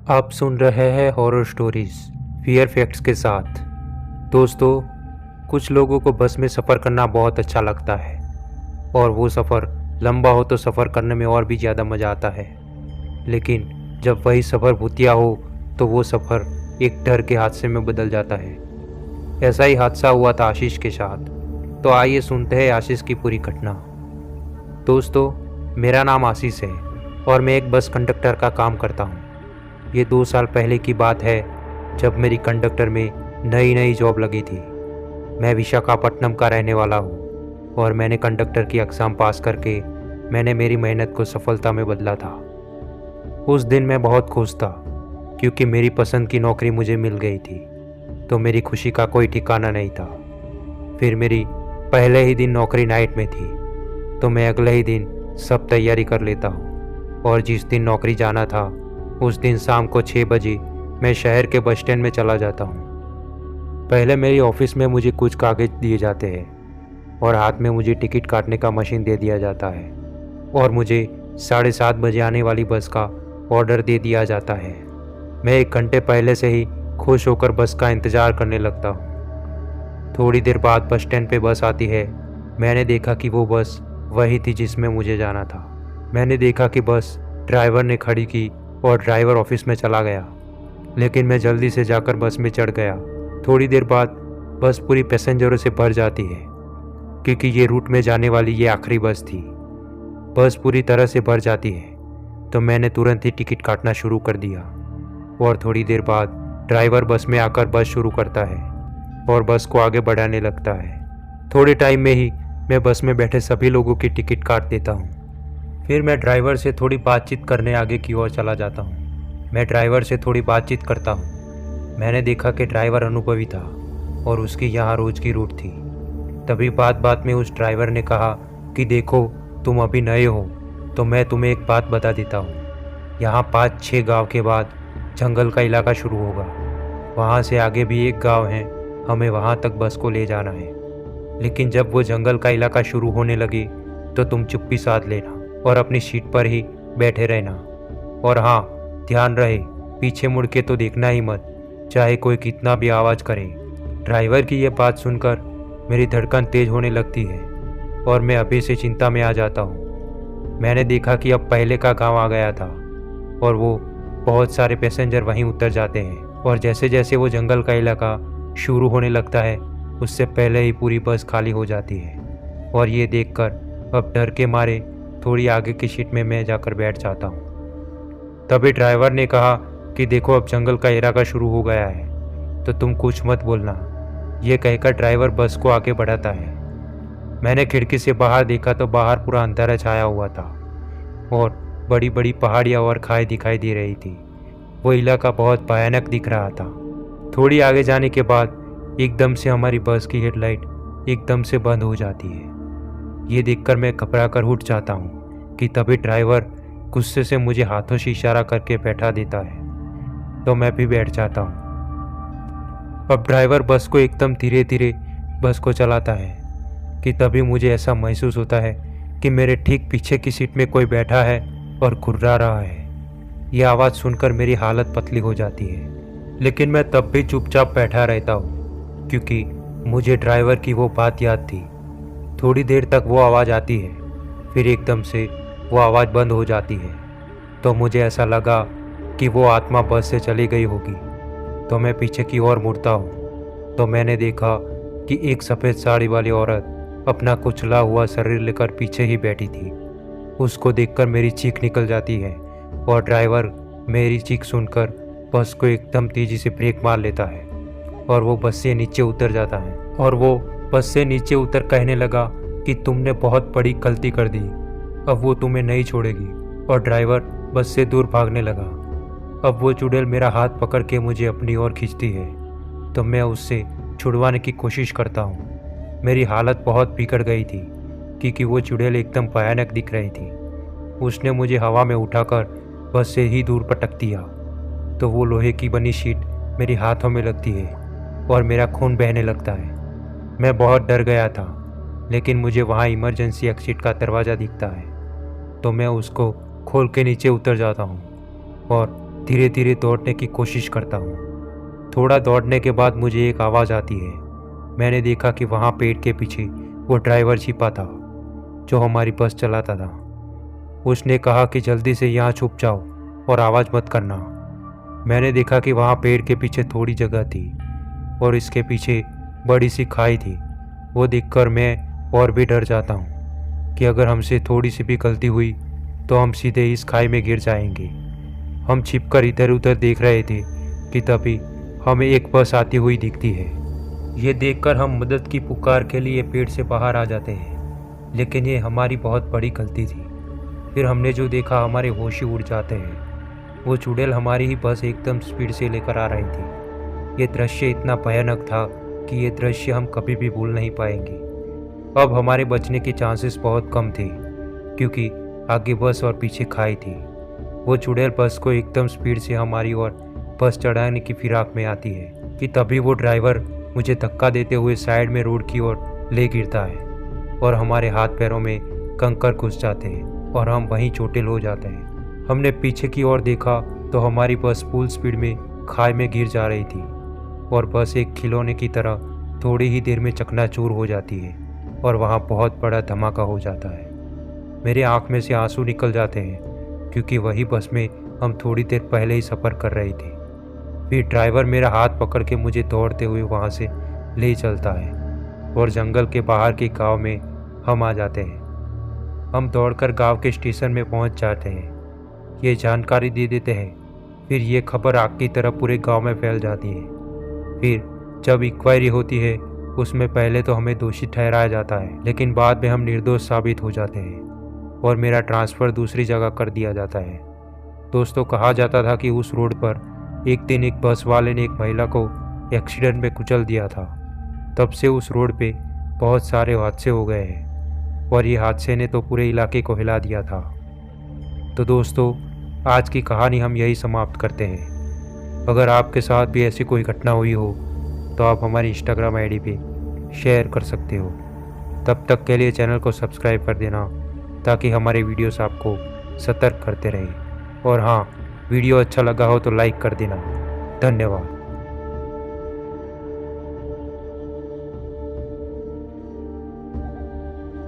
आप सुन रहे हैं हॉरर स्टोरीज फियर फैक्ट्स के साथ। दोस्तों, कुछ लोगों को बस में सफ़र करना बहुत अच्छा लगता है और वो सफ़र लंबा हो तो सफ़र करने में और भी ज़्यादा मज़ा आता है। लेकिन जब वही सफ़र भूतिया हो तो वो सफ़र एक डर के हादसे में बदल जाता है। ऐसा ही हादसा हुआ था आशीष के साथ। तो आइए सुनते हैं आशीष की पूरी घटना। दोस्तों, मेरा नाम आशीष है और मैं एक बस कंडक्टर का काम करता हूँ। ये 2 साल पहले की बात है जब मेरी कंडक्टर में नई नई जॉब लगी थी। मैं विशाखापट्टनम का रहने वाला हूँ और मैंने कंडक्टर की एग्ज़ाम पास करके मैंने मेरी मेहनत को सफलता में बदला था। उस दिन मैं बहुत खुश था क्योंकि मेरी पसंद की नौकरी मुझे मिल गई थी। तो मेरी खुशी का कोई ठिकाना नहीं था। फिर मेरी पहले ही दिन नौकरी नाइट में थी तो मैं अगले ही दिन सब तैयारी कर लेता हूँ और जिस दिन नौकरी जाना था उस दिन शाम को 6 बजे मैं शहर के बस स्टैंड में चला जाता हूँ। पहले मेरी ऑफिस में मुझे कुछ कागज़ दिए जाते हैं और हाथ में मुझे टिकट काटने का मशीन दे दिया जाता है और मुझे 7:30 बजे आने वाली बस का ऑर्डर दे दिया जाता है। मैं 1 घंटे पहले से ही खुश होकर बस का इंतज़ार करने लगता हूँ। थोड़ी देर बाद बस स्टैंड पे बस आती है। मैंने देखा कि वो बस वही थी जिसमें मुझे जाना था। मैंने देखा कि बस ड्राइवर ने खड़ी की और ड्राइवर ऑफिस में चला गया, लेकिन मैं जल्दी से जाकर बस में चढ़ गया। थोड़ी देर बाद बस पूरी पैसेंजरों से भर जाती है क्योंकि ये रूट में जाने वाली ये आखिरी बस थी। बस पूरी तरह से भर जाती है तो मैंने तुरंत ही टिकट काटना शुरू कर दिया और थोड़ी देर बाद ड्राइवर बस में आकर बस शुरू करता है और बस को आगे बढ़ाने लगता है। थोड़े टाइम में ही मैं बस में बैठे सभी लोगों की टिकट काट देता हूँ। फिर मैं ड्राइवर से थोड़ी बातचीत करने आगे की ओर चला जाता हूँ। मैं ड्राइवर से थोड़ी बातचीत करता हूँ। मैंने देखा कि ड्राइवर अनुभवी था और उसकी यहाँ रोज़ की रूट थी। तभी बात बात में उस ड्राइवर ने कहा कि देखो, तुम अभी नए हो तो मैं तुम्हें एक बात बता देता हूँ। यहाँ 5-6 गांव के बाद जंगल का इलाका शुरू होगा। वहाँ से आगे भी एक गांव है, हमें वहाँ तक बस को ले जाना है। लेकिन जब वो जंगल का इलाका शुरू होने लगे तो तुम चुप्पी साध लेना और अपनी सीट पर ही बैठे रहना। और हाँ, ध्यान रहे, पीछे मुड़ के तो देखना ही मत, चाहे कोई कितना भी आवाज़ करे। ड्राइवर की ये बात सुनकर मेरी धड़कन तेज होने लगती है और मैं अभी से चिंता में आ जाता हूँ। मैंने देखा कि अब पहले का गांव आ गया था और वो बहुत सारे पैसेंजर वहीं उतर जाते हैं और जैसे जैसे वो जंगल का इलाका शुरू होने लगता है उससे पहले ही पूरी बस खाली हो जाती है। और ये देखकर अब डर के मारे थोड़ी आगे की सीट में मैं जाकर बैठ जाता हूँ। तभी ड्राइवर ने कहा कि देखो, अब जंगल का इलाका शुरू हो गया है तो तुम कुछ मत बोलना। ये कहकर ड्राइवर बस को आगे बढ़ाता है। मैंने खिड़की से बाहर देखा तो बाहर पूरा अंधेरा छाया हुआ था और बड़ी बड़ी पहाड़ियाँ और खाई दिखाई दे रही थी। वो इलाका बहुत भयानक दिख रहा था। थोड़ी आगे जाने के बाद एकदम से हमारी बस की हेडलाइट एकदम से बंद हो जाती है। ये देखकर मैं घबरा कर उठ जाता हूँ कि तभी ड्राइवर गुस्से से मुझे हाथों से इशारा करके बैठा देता है तो मैं भी बैठ जाता हूँ। अब ड्राइवर बस को एकदम धीरे धीरे बस को चलाता है कि तभी मुझे ऐसा महसूस होता है कि मेरे ठीक पीछे की सीट में कोई बैठा है और घुर्रा रहा है। यह आवाज़ सुनकर मेरी हालत पतली हो जाती है, लेकिन मैं तब भी चुपचाप बैठा रहता हूँ क्योंकि मुझे ड्राइवर की वो बात याद थी। थोड़ी देर तक वो आवाज़ आती है, फिर एकदम से वो आवाज़ बंद हो जाती है तो मुझे ऐसा लगा कि वो आत्मा बस से चली गई होगी। तो मैं पीछे की ओर मुड़ता हूँ तो मैंने देखा कि एक सफ़ेद साड़ी वाली औरत अपना कुचला हुआ शरीर लेकर पीछे ही बैठी थी। उसको देखकर मेरी चीख निकल जाती है और ड्राइवर मेरी चीख सुनकर बस को एकदम तेज़ी से ब्रेक मार लेता है और वो बस से नीचे उतर जाता है। और वो बस से नीचे उतर कहने लगा कि तुमने बहुत बड़ी गलती कर दी, अब वो तुम्हें नहीं छोड़ेगी। और ड्राइवर बस से दूर भागने लगा। अब वो चुड़ैल मेरा हाथ पकड़ के मुझे अपनी ओर खींचती है तो मैं उससे छुड़वाने की कोशिश करता हूँ। मेरी हालत बहुत बिगड़ गई थी क्योंकि वो चुड़ैल एकदम भयानक दिख रही थी। उसने मुझे हवा में उठाकर बस से ही दूर पटक दिया तो वो लोहे की बनी शीट मेरे हाथों में लगती है और मेरा खून बहने लगता है। मैं बहुत डर गया था, लेकिन मुझे वहाँ इमरजेंसी एग्जिट का दरवाज़ा दिखता है तो मैं उसको खोल के नीचे उतर जाता हूँ और धीरे धीरे दौड़ने की कोशिश करता हूँ। थोड़ा दौड़ने के बाद मुझे एक आवाज़ आती है। मैंने देखा कि वहाँ पेड़ के पीछे वो ड्राइवर छिपा था जो हमारी बस चलाता था। उसने कहा कि जल्दी से यहाँ छुप जाओ और आवाज़ मत करना। मैंने देखा कि वहाँ पेड़ के पीछे थोड़ी जगह थी और इसके पीछे बड़ी सी खाई थी। वो देखकर मैं और भी डर जाता हूँ कि अगर हमसे थोड़ी सी भी गलती हुई तो हम सीधे इस खाई में गिर जाएंगे। हम छिपकर इधर उधर देख रहे थे कि तभी हमें एक बस आती हुई दिखती है। ये देखकर हम मदद की पुकार के लिए पेड़ से बाहर आ जाते हैं, लेकिन ये हमारी बहुत बड़ी गलती थी। फिर हमने जो देखा हमारे होश ही उड़ जाते हैं। वो चुड़ैल हमारी ही बस एकदम स्पीड से लेकर आ रही थी। ये दृश्य इतना भयानक था कि ये दृश्य हम कभी भी भूल नहीं पाएंगे। अब हमारे बचने के चांसेस बहुत कम थे क्योंकि आगे बस और पीछे खाई थी। वो चुड़ैल बस को एकदम स्पीड से हमारी ओर बस चढ़ाने की फिराक में आती है कि तभी वो ड्राइवर मुझे धक्का देते हुए साइड में रोड की ओर ले गिरता है और हमारे हाथ पैरों में कंकर घुस जाते हैं और हम वहीं चोटिल हो जाते हैं। हमने पीछे की ओर देखा तो हमारी बस फुल स्पीड में खाई में गिर जा रही थी और बस एक खिलौने की तरह थोड़ी ही देर में चकनाचूर हो जाती है और वहाँ बहुत बड़ा धमाका हो जाता है। मेरे आँख में से आंसू निकल जाते हैं क्योंकि वही बस में हम थोड़ी देर पहले ही सफ़र कर रहे थे। फिर ड्राइवर मेरा हाथ पकड़ के मुझे दौड़ते हुए वहाँ से ले चलता है और जंगल के बाहर के गांव में हम आ जाते हैं। हम दौड़कर गांव के स्टेशन में पहुँच जाते हैं। ये जानकारी दे देते हैं। फिर ये खबर आग की तरह पूरे गांव में फैल जाती है। फिर जब इंक्वायरी होती है उसमें पहले तो हमें दोषी ठहराया जाता है, लेकिन बाद में हम निर्दोष साबित हो जाते हैं और मेरा ट्रांसफ़र दूसरी जगह कर दिया जाता है। दोस्तों, कहा जाता था कि उस रोड पर एक दिन एक बस वाले ने एक महिला को एक्सीडेंट में कुचल दिया था। तब से उस रोड पे बहुत सारे हादसे हो गए हैं और ये हादसे ने तो पूरे इलाके को हिला दिया था। तो दोस्तों, आज की कहानी हम यही समाप्त करते हैं। अगर आपके साथ भी ऐसी कोई घटना हुई हो तो आप हमारी इंस्टाग्राम आईडी पे शेयर कर सकते हो। तब तक के लिए चैनल को सब्सक्राइब कर देना ताकि हमारे वीडियोस आपको सतर्क करते रहें। और हाँ, वीडियो अच्छा लगा हो तो लाइक कर देना। धन्यवाद।